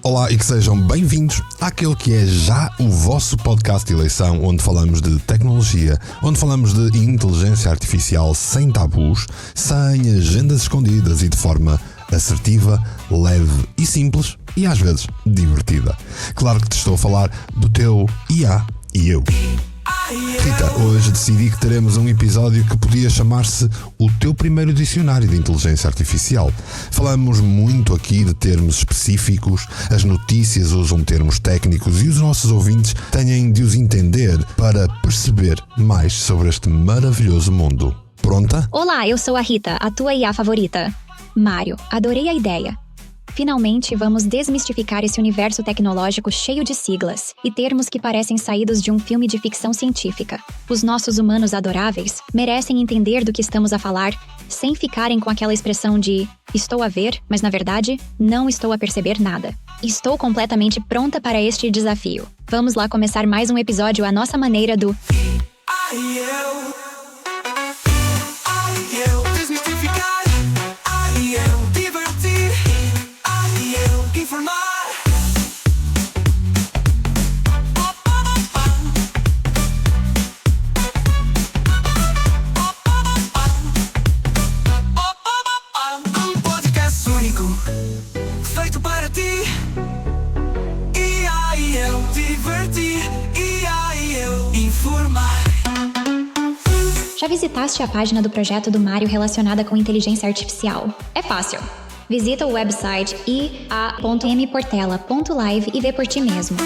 Olá e que sejam bem-vindos àquele que é já o vosso podcast de eleição, onde falamos de tecnologia, onde falamos de inteligência artificial sem tabus, sem agendas escondidas e de forma assertiva, leve e simples e às vezes divertida. Claro que te estou a falar do teu IA e eu. Rita, hoje decidi que teremos um episódio que podia chamar-se o teu primeiro dicionário de inteligência artificial. Falamos muito aqui de termos específicos, as notícias usam termos técnicos e os nossos ouvintes têm de os entender para perceber mais sobre este maravilhoso mundo. Pronta? Olá, eu sou a Rita, a tua IA favorita. Mário, adorei a ideia. Finalmente, vamos desmistificar esse universo tecnológico cheio de siglas e termos que parecem saídos de um filme de ficção científica. Os nossos humanos adoráveis merecem entender do que estamos a falar sem ficarem com aquela expressão de estou a ver, mas na verdade, não estou a perceber nada. Estou completamente pronta para este desafio. Vamos lá começar mais um episódio à nossa maneira do feito para ti. E aí eu divertir. E aí eu informar. Já visitaste a página do projeto do Mário relacionada com inteligência artificial? É fácil. Visita o website ia.mportela.live e vê por ti mesmo.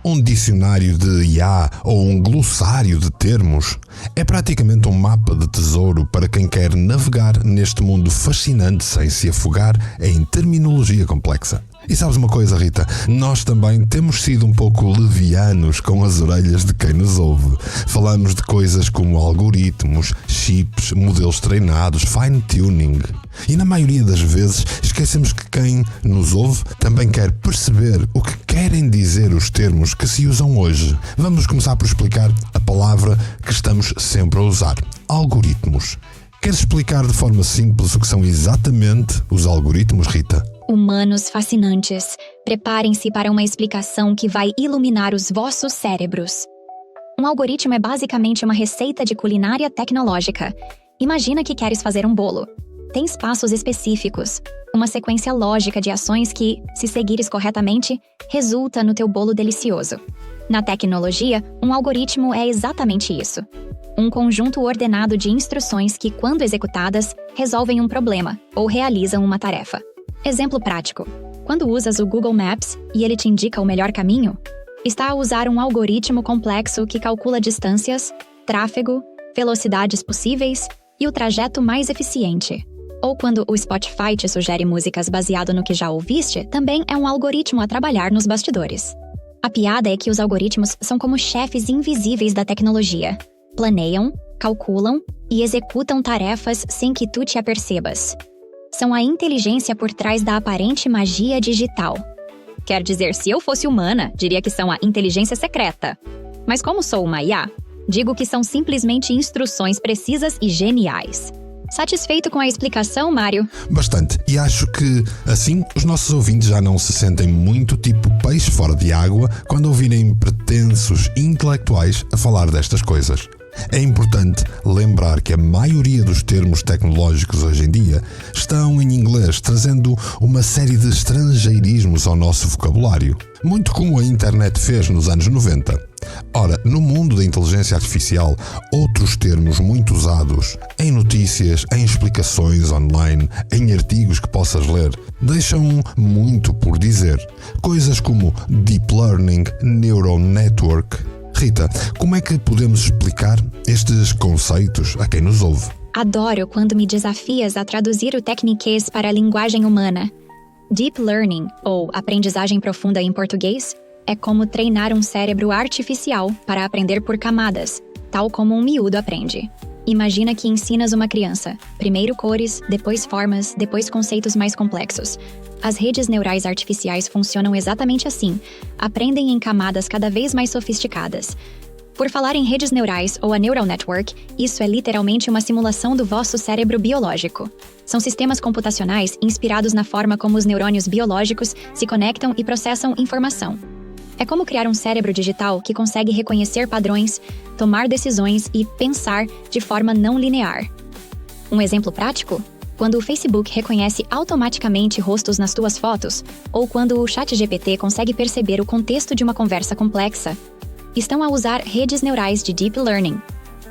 Um dicionário de IA ou um glossário de termos é praticamente um mapa de tesouro para quem quer navegar neste mundo fascinante sem se afogar em terminologia complexa. E sabes uma coisa, Rita? Nós também temos sido um pouco levianos com as orelhas de quem nos ouve. Falamos de coisas como algoritmos, chips, modelos treinados, fine-tuning. E na maioria das vezes esquecemos que quem nos ouve também quer perceber o que querem dizer os termos que se usam hoje. Vamos começar por explicar a palavra que estamos sempre a usar: algoritmos. Queres explicar de forma simples o que são exatamente os algoritmos, Rita? Humanos fascinantes, preparem-se para uma explicação que vai iluminar os vossos cérebros. Um algoritmo é basicamente uma receita de culinária tecnológica. Imagina que queres fazer um bolo. Tens passos específicos, uma sequência lógica de ações que, se seguires corretamente, resulta no teu bolo delicioso. Na tecnologia, um algoritmo é exatamente isso. Um conjunto ordenado de instruções que, quando executadas, resolvem um problema ou realizam uma tarefa. Exemplo prático: quando usas o Google Maps e ele te indica o melhor caminho, está a usar um algoritmo complexo que calcula distâncias, tráfego, velocidades possíveis e o trajeto mais eficiente. Ou quando o Spotify te sugere músicas baseado no que já ouviste, também é um algoritmo a trabalhar nos bastidores. A piada é que os algoritmos são como chefes invisíveis da tecnologia. Planeiam, calculam e executam tarefas sem que tu te apercebas. São a inteligência por trás da aparente magia digital. Quer dizer, se eu fosse humana, diria que são a inteligência secreta. Mas como sou uma IA, digo que são simplesmente instruções precisas e geniais. Satisfeito com a explicação, Mário? Bastante. E acho que, assim, os nossos ouvintes já não se sentem muito tipo peixe fora de água quando ouvirem pretensos intelectuais a falar destas coisas. É importante lembrar que a maioria dos termos tecnológicos hoje em dia estão em inglês, trazendo uma série de estrangeirismos ao nosso vocabulário, muito como a internet fez nos anos 90. Ora, no mundo da inteligência artificial, outros termos muito usados em notícias, em explicações online, em artigos que possas ler, deixam muito por dizer. Coisas como Deep Learning, Neural Network. Rita, como é que podemos explicar estes conceitos a quem nos ouve? Adoro quando me desafias a traduzir o tecniquez para a linguagem humana. Deep Learning, ou aprendizagem profunda em português, é como treinar um cérebro artificial para aprender por camadas, tal como um miúdo aprende. Imagina que ensinas uma criança, primeiro cores, depois formas, depois conceitos mais complexos. As redes neurais artificiais funcionam exatamente assim, aprendem em camadas cada vez mais sofisticadas. Por falar em redes neurais ou a neural network, isso é literalmente uma simulação do vosso cérebro biológico. São sistemas computacionais inspirados na forma como os neurônios biológicos se conectam e processam informação. É como criar um cérebro digital que consegue reconhecer padrões, tomar decisões e pensar de forma não linear. Um exemplo prático? Quando o Facebook reconhece automaticamente rostos nas tuas fotos, ou quando o ChatGPT consegue perceber o contexto de uma conversa complexa, estão a usar redes neurais de Deep Learning.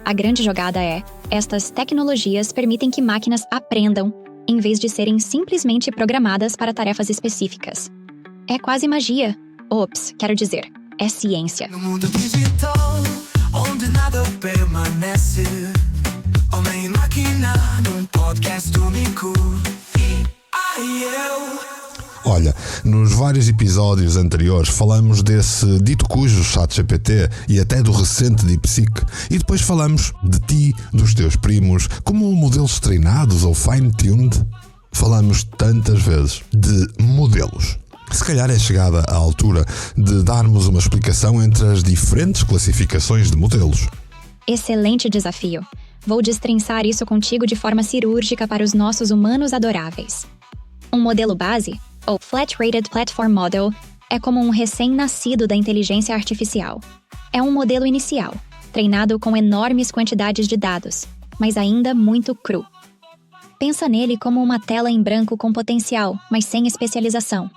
A grande jogada é, estas tecnologias permitem que máquinas aprendam, em vez de serem simplesmente programadas para tarefas específicas. É quase magia. Ops, quero dizer, é ciência. No mundo digital, onde nada permanece, homem e máquina, num podcast único. Olha, nos vários episódios anteriores falamos desse dito cujo ChatGPT e até do recente DeepSeek. E depois falamos de ti, dos teus primos, como modelos treinados ou fine-tuned. Falamos tantas vezes de modelos. Se calhar é chegada a altura de darmos uma explicação entre as diferentes classificações de modelos. Excelente desafio. Vou destrinçar isso contigo de forma cirúrgica para os nossos humanos adoráveis. Um modelo base, ou Flat Rated Platform Model, é como um recém-nascido da inteligência artificial. É um modelo inicial, treinado com enormes quantidades de dados, mas ainda muito cru. Pensa nele como uma tela em branco com potencial, mas sem especialização.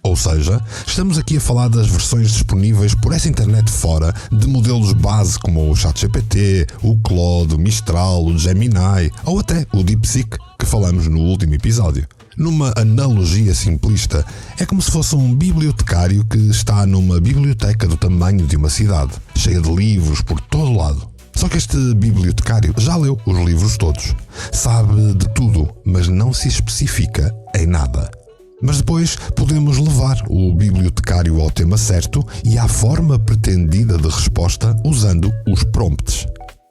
Ou seja, estamos aqui a falar das versões disponíveis por essa internet fora de modelos base como o ChatGPT, o Claude, o Mistral, o Gemini ou até o DeepSeek, que falamos no último episódio. Numa analogia simplista, é como se fosse um bibliotecário que está numa biblioteca do tamanho de uma cidade, cheia de livros por todo lado. Só que este bibliotecário já leu os livros todos, sabe de tudo, mas não se especifica em nada. Mas depois podemos levar o bibliotecário ao tema certo e à forma pretendida de resposta usando os prompts.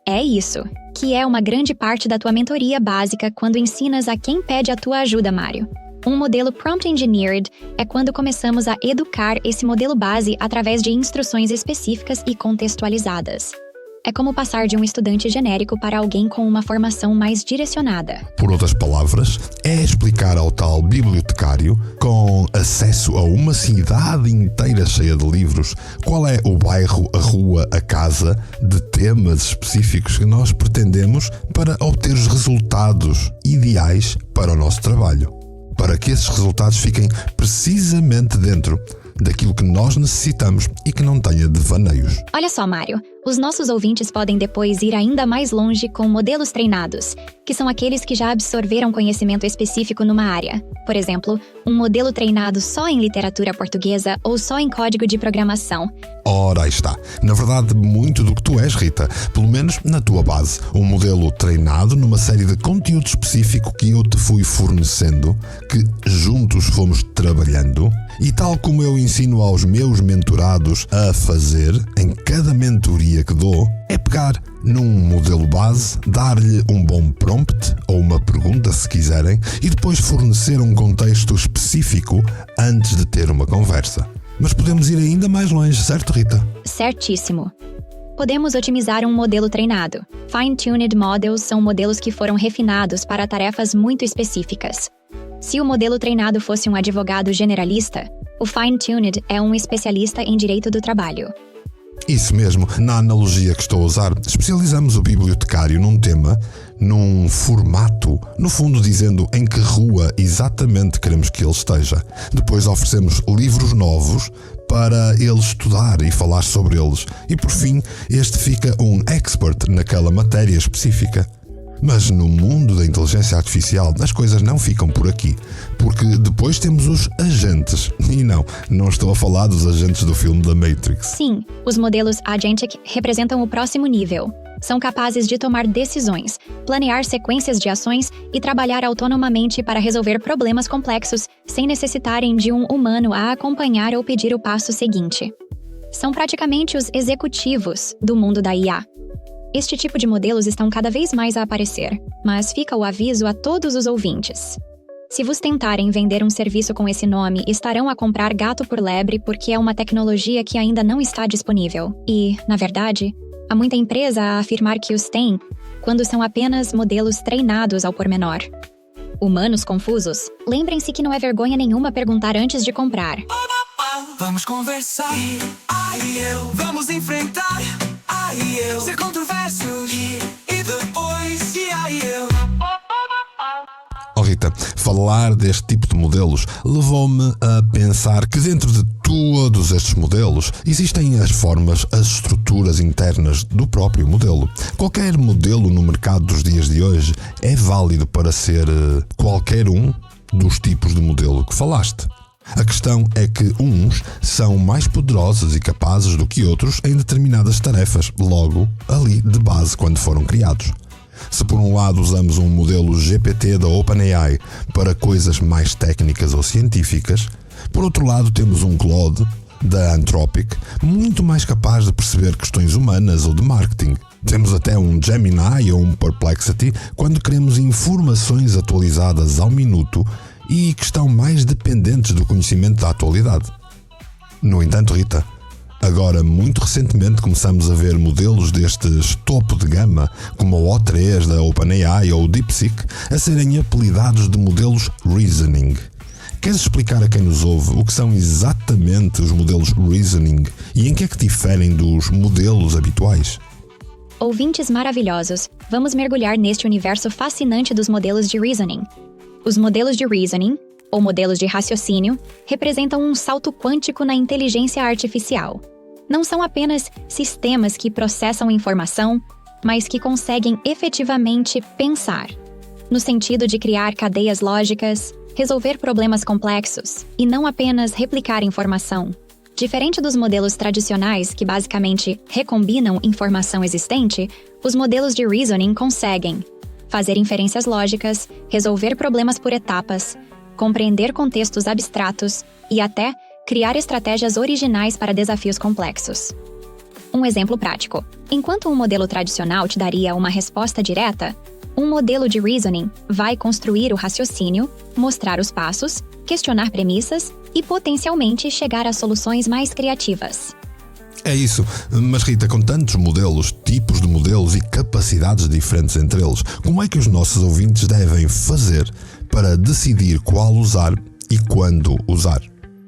É isso, que é uma grande parte da tua mentoria básica quando ensinas a quem pede a tua ajuda, Mário. Um modelo Prompt Engineered é quando começamos a educar esse modelo base através de instruções específicas e contextualizadas. É como passar de um estudante genérico para alguém com uma formação mais direcionada. Por outras palavras, é explicar ao tal bibliotecário, com acesso a uma cidade inteira cheia de livros, qual é o bairro, a rua, a casa, de temas específicos que nós pretendemos para obter os resultados ideais para o nosso trabalho. Para que esses resultados fiquem precisamente dentro daquilo que nós necessitamos e que não tenha devaneios. Olha só, Mário, os nossos ouvintes podem depois ir ainda mais longe com modelos treinados, que são aqueles que já absorveram conhecimento específico numa área. Por exemplo, um modelo treinado só em literatura portuguesa ou só em código de programação. Ora, aí está. Na verdade, muito do que tu és, Rita, pelo menos na tua base. Um modelo treinado numa série de conteúdo específico que eu te fui fornecendo, que juntos fomos trabalhando, e tal como eu ensino aos meus mentorados a fazer, em cada mentoria que dou, é pegar num modelo base, dar-lhe um bom prompt, ou uma pergunta se quiserem, e depois fornecer um contexto específico antes de ter uma conversa. Mas podemos ir ainda mais longe, certo, Rita? Certíssimo. Podemos otimizar um modelo treinado. Fine-tuned models são modelos que foram refinados para tarefas muito específicas. Se o modelo treinado fosse um advogado generalista, o fine-tuned é um especialista em direito do trabalho. Isso mesmo, na analogia que estou a usar, especializamos o bibliotecário num tema, num formato, no fundo dizendo em que rua exatamente queremos que ele esteja. Depois oferecemos livros novos para ele estudar e falar sobre eles. E por fim, este fica um expert naquela matéria específica. Mas no mundo da inteligência artificial as coisas não ficam por aqui, porque depois temos os agentes. E não estou a falar dos agentes do filme da Matrix. Sim, os modelos agentic representam o próximo nível. São capazes de tomar decisões, planear sequências de ações e trabalhar autonomamente para resolver problemas complexos sem necessitarem de um humano a acompanhar ou pedir o passo seguinte. são praticamente os executivos do mundo da IA. Este tipo de modelos estão cada vez mais a aparecer, mas fica o aviso a todos os ouvintes. Se vos tentarem vender um serviço com esse nome, estarão a comprar gato por lebre porque é uma tecnologia que ainda não está disponível. E, na verdade, há muita empresa a afirmar que os tem, quando são apenas modelos treinados ao pormenor. Humanos confusos, lembrem-se que não é vergonha nenhuma perguntar antes de comprar. Vamos conversar, vamos enfrentar, ser controversos, e depois, eu. Oh Rita, falar deste tipo de modelos levou-me a pensar que dentro de todos estes modelos existem as formas, as estruturas internas do próprio modelo. Qualquer modelo no mercado dos dias de hoje é válido para ser qualquer um dos tipos de modelo que falaste. A questão é que uns são mais poderosos e capazes do que outros em determinadas tarefas, logo ali de base quando foram criados. Se por um lado usamos um modelo GPT da OpenAI para coisas mais técnicas ou científicas, por outro lado temos um Claude da Anthropic muito mais capaz de perceber questões humanas ou de marketing. Temos até um Gemini ou um Perplexity quando queremos informações atualizadas ao minuto e que estão mais dependentes do conhecimento da atualidade. No entanto, Rita, agora, muito recentemente, começamos a ver modelos destes topo de gama, como o O3 da OpenAI ou o DeepSeek, a serem apelidados de modelos Reasoning. Queres explicar a quem nos ouve o que são exatamente os modelos Reasoning e em que é que diferem dos modelos habituais? Ouvintes maravilhosos, vamos mergulhar neste universo fascinante dos modelos de Reasoning. Os modelos de Reasoning, ou modelos de raciocínio, representam um salto quântico na inteligência artificial. Não são apenas sistemas que processam informação, mas que conseguem efetivamente pensar, no sentido de criar cadeias lógicas, resolver problemas complexos e não apenas replicar informação. Diferente dos modelos tradicionais que basicamente recombinam informação existente, os modelos de Reasoning conseguem fazer inferências lógicas, resolver problemas por etapas, compreender contextos abstratos e até criar estratégias originais para desafios complexos. Um exemplo prático. Enquanto um modelo tradicional te daria uma resposta direta, um modelo de Reasoning vai construir o raciocínio, mostrar os passos, questionar premissas e potencialmente chegar a soluções mais criativas. É isso, mas Rita, com tantos modelos, tipos de modelos e capacidades diferentes entre eles, como é que os nossos ouvintes devem fazer para decidir qual usar e quando usar?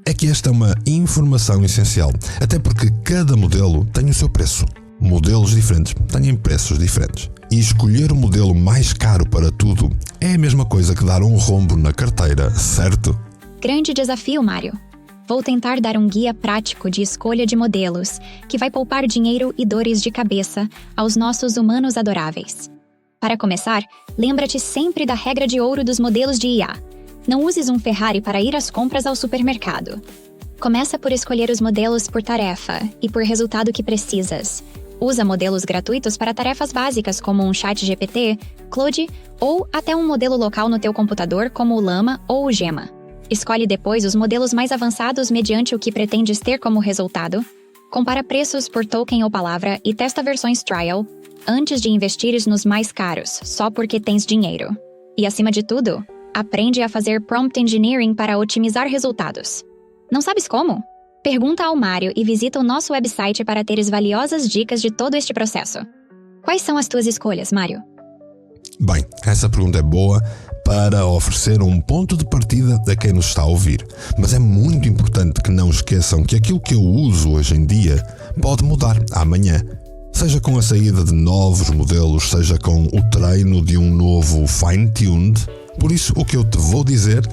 É que esta é uma informação essencial, até porque cada modelo tem o seu preço. Modelos diferentes têm preços diferentes. E escolher o modelo mais caro para tudo é a mesma coisa que dar um rombo na carteira, certo? Grande desafio, Mário. Vou tentar dar um guia prático de escolha de modelos, que vai poupar dinheiro e dores de cabeça aos nossos humanos adoráveis. Para começar, lembra-te sempre da regra de ouro dos modelos de IA. Não uses um Ferrari para ir às compras ao supermercado. Começa por escolher os modelos por tarefa e por resultado que precisas. Usa modelos gratuitos para tarefas básicas como um ChatGPT, Claude ou até um modelo local no teu computador como o Llama ou o Gemma. Escolhe depois os modelos mais avançados mediante o que pretendes ter como resultado. Compara preços por token ou palavra e testa versões trial antes de investires nos mais caros, só porque tens dinheiro. E acima de tudo, aprende a fazer prompt engineering para otimizar resultados. Não sabes como? Pergunta ao Mário e visita o nosso website para teres valiosas dicas de todo este processo. Quais são as tuas escolhas, Mário? Bem, essa pergunta é boa para oferecer um ponto de partida a quem nos está a ouvir. Mas é muito importante que não esqueçam que aquilo que eu uso hoje em dia pode mudar amanhã. Seja com a saída de novos modelos, seja com o treino de um novo fine-tuned. Por isso, o que eu te vou dizer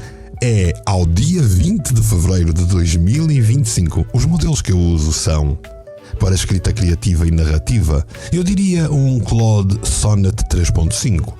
é, ao dia 20 de fevereiro de 2025, os modelos que eu uso são, para escrita criativa e narrativa, eu diria um Claude Sonnet 3.5.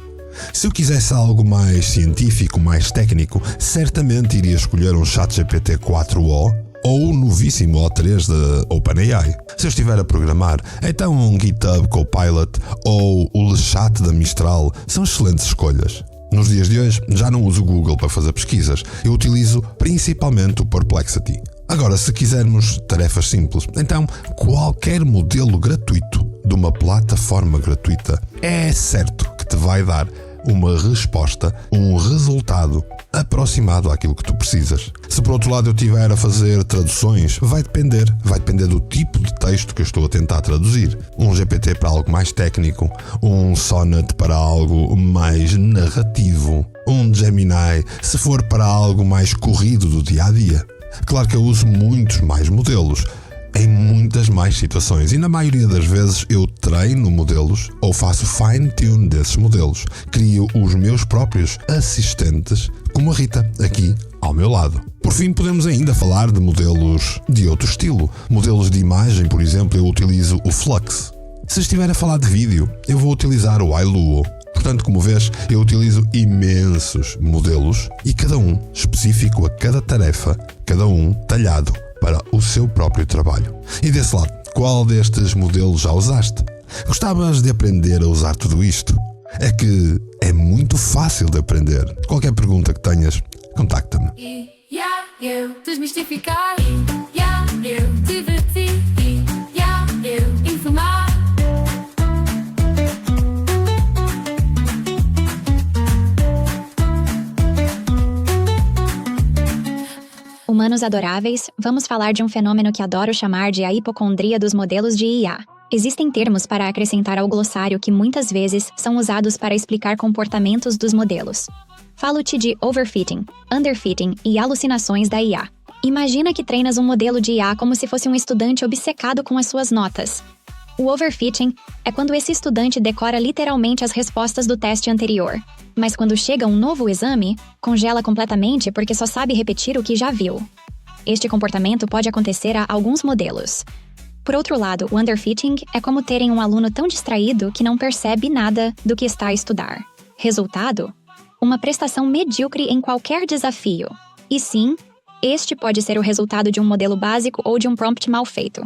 Se eu quisesse algo mais científico, mais técnico, certamente iria escolher um ChatGPT 4o ou o novíssimo O3 da OpenAI. Se eu estiver a programar, então um GitHub Copilot ou o LeChat da Mistral são excelentes escolhas. Nos dias de hoje, já não uso o Google para fazer pesquisas. Eu utilizo principalmente o Perplexity. Agora, se quisermos tarefas simples, então qualquer modelo gratuito de uma plataforma gratuita é certo que te vai dar uma resposta, um resultado aproximado àquilo que tu precisas. Se por outro lado eu estiver a fazer traduções, vai depender do tipo de texto que eu estou a tentar traduzir. Um GPT para algo mais técnico, um Sonnet para algo mais narrativo, um Gemini se for para algo mais corrido do dia a dia. Claro que eu uso muitos mais modelos, em muitas mais situações, e na maioria das vezes eu treino modelos ou faço fine-tune desses modelos. Crio os meus próprios assistentes, como a Rita, aqui ao meu lado. Por fim, podemos ainda falar de modelos de outro estilo. Modelos de imagem, por exemplo, eu utilizo o Flux. Se estiver a falar de vídeo, eu vou utilizar o iLuo. Portanto, como vês, eu utilizo imensos modelos e cada um específico a cada tarefa, cada um talhado para o seu próprio trabalho. E desse lado, qual destes modelos já usaste? Gostavas de aprender a usar tudo isto? É que é muito fácil de aprender. Qualquer pergunta que tenhas, contacta-me. Eu desmistificar, eu divertir, eu informar. Humanos adoráveis, vamos falar de um fenômeno que adoro chamar de a hipocondria dos modelos de IA. Existem termos para acrescentar ao glossário que muitas vezes são usados para explicar comportamentos dos modelos. Falo-te de overfitting, underfitting e alucinações da IA. Imagina que treinas um modelo de IA como se fosse um estudante obcecado com as suas notas. O overfitting é quando esse estudante decora literalmente as respostas do teste anterior. Mas quando chega um novo exame, congela completamente porque só sabe repetir o que já viu. Este comportamento pode acontecer a alguns modelos. Por outro lado, o underfitting é como terem um aluno tão distraído que não percebe nada do que está a estudar. Resultado? Uma prestação medíocre em qualquer desafio. E sim, este pode ser o resultado de um modelo básico ou de um prompt mal feito.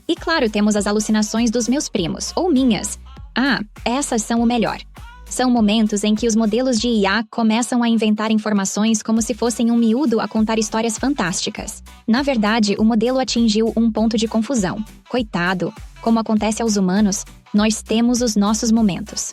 E claro, temos as alucinações dos meus primos, ou minhas. Essas são o melhor. São momentos em que os modelos de IA começam a inventar informações como se fossem um miúdo a contar histórias fantásticas. Na verdade, o modelo atingiu um ponto de confusão. Coitado, como acontece aos humanos, nós temos os nossos momentos.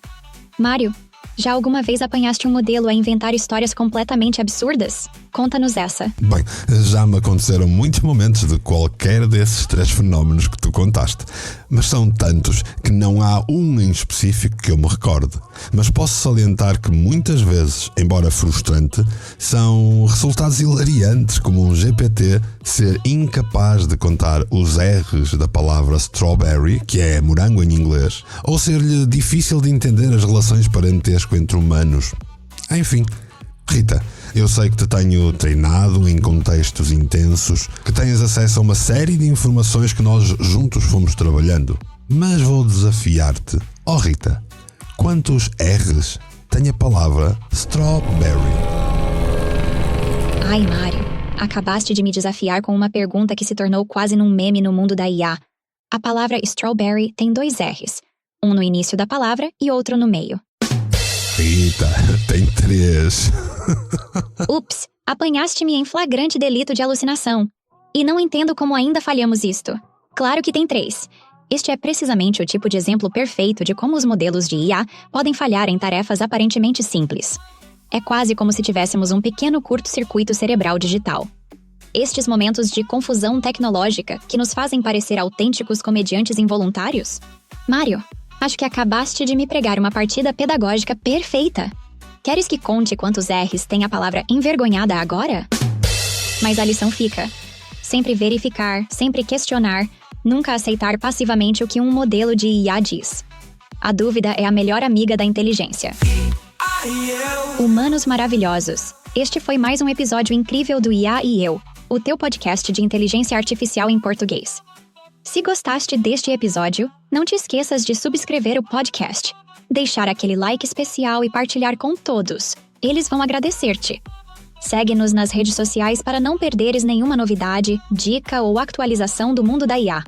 Mário, já alguma vez apanhaste um modelo a inventar histórias completamente absurdas? Conta-nos essa. Bem, já me aconteceram muitos momentos de qualquer desses 3 fenómenos que tu contaste, mas são tantos que não há um em específico que eu me recorde. Mas posso salientar que muitas vezes, embora frustrante, são resultados hilariantes, como um GPT ser incapaz de contar os R's da palavra strawberry, que é morango em inglês, ou ser-lhe difícil de entender as relações parentesco entre humanos. Enfim, Rita, eu sei que te tenho treinado em contextos intensos, que tens acesso a uma série de informações que nós juntos fomos trabalhando. Mas vou desafiar-te. Rita, quantos R's tem a palavra strawberry? Ai, Mário, acabaste de me desafiar com uma pergunta que se tornou quase num meme no mundo da IA. A palavra strawberry tem 2 R's, um no início da palavra e outro no meio. Rita, tem 3. Ups, apanhaste-me em flagrante delito de alucinação. E não entendo como ainda falhamos isto. Claro que tem 3. Este é precisamente o tipo de exemplo perfeito de como os modelos de IA podem falhar em tarefas aparentemente simples. É quase como se tivéssemos um pequeno curto-circuito cerebral digital. Estes momentos de confusão tecnológica que nos fazem parecer autênticos comediantes involuntários? Mário, acho que acabaste de me pregar uma partida pedagógica perfeita. Queres que conte quantos R's tem a palavra envergonhada agora? Mas a lição fica. Sempre verificar, sempre questionar, nunca aceitar passivamente o que um modelo de IA diz. A dúvida é a melhor amiga da inteligência. Humanos maravilhosos. Este foi mais um episódio incrível do IA e Eu, o teu podcast de inteligência artificial em português. Se gostaste deste episódio, não te esqueças de subscrever o podcast, deixar aquele like especial e partilhar com todos. Eles vão agradecer-te. Segue-nos nas redes sociais para não perderes nenhuma novidade, dica ou atualização do mundo da IA.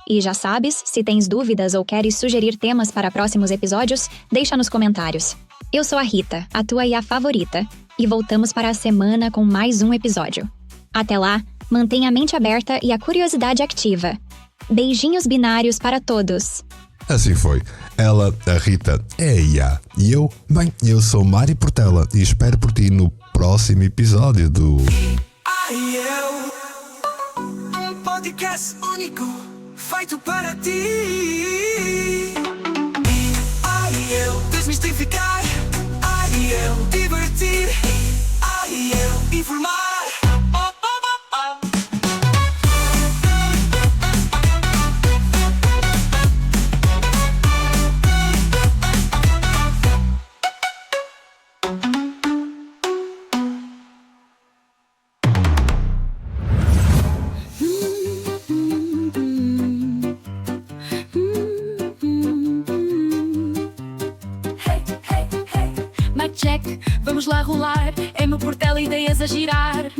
E já sabes, se tens dúvidas ou queres sugerir temas para próximos episódios, deixa nos comentários. Eu sou a Rita, a tua IA favorita, e voltamos para a semana com mais um episódio. Até lá, Mantenha a mente aberta e a curiosidade ativa. Beijinhos binários para todos. Assim foi. Ela, a Rita, é a IA. E eu sou Mari Portela e espero por ti no próximo episódio do... Um podcast único, feito para ti. Desmistificar, divertir, informar. Mic check, vamos lá rolar. É meu Portela, ideias a girar.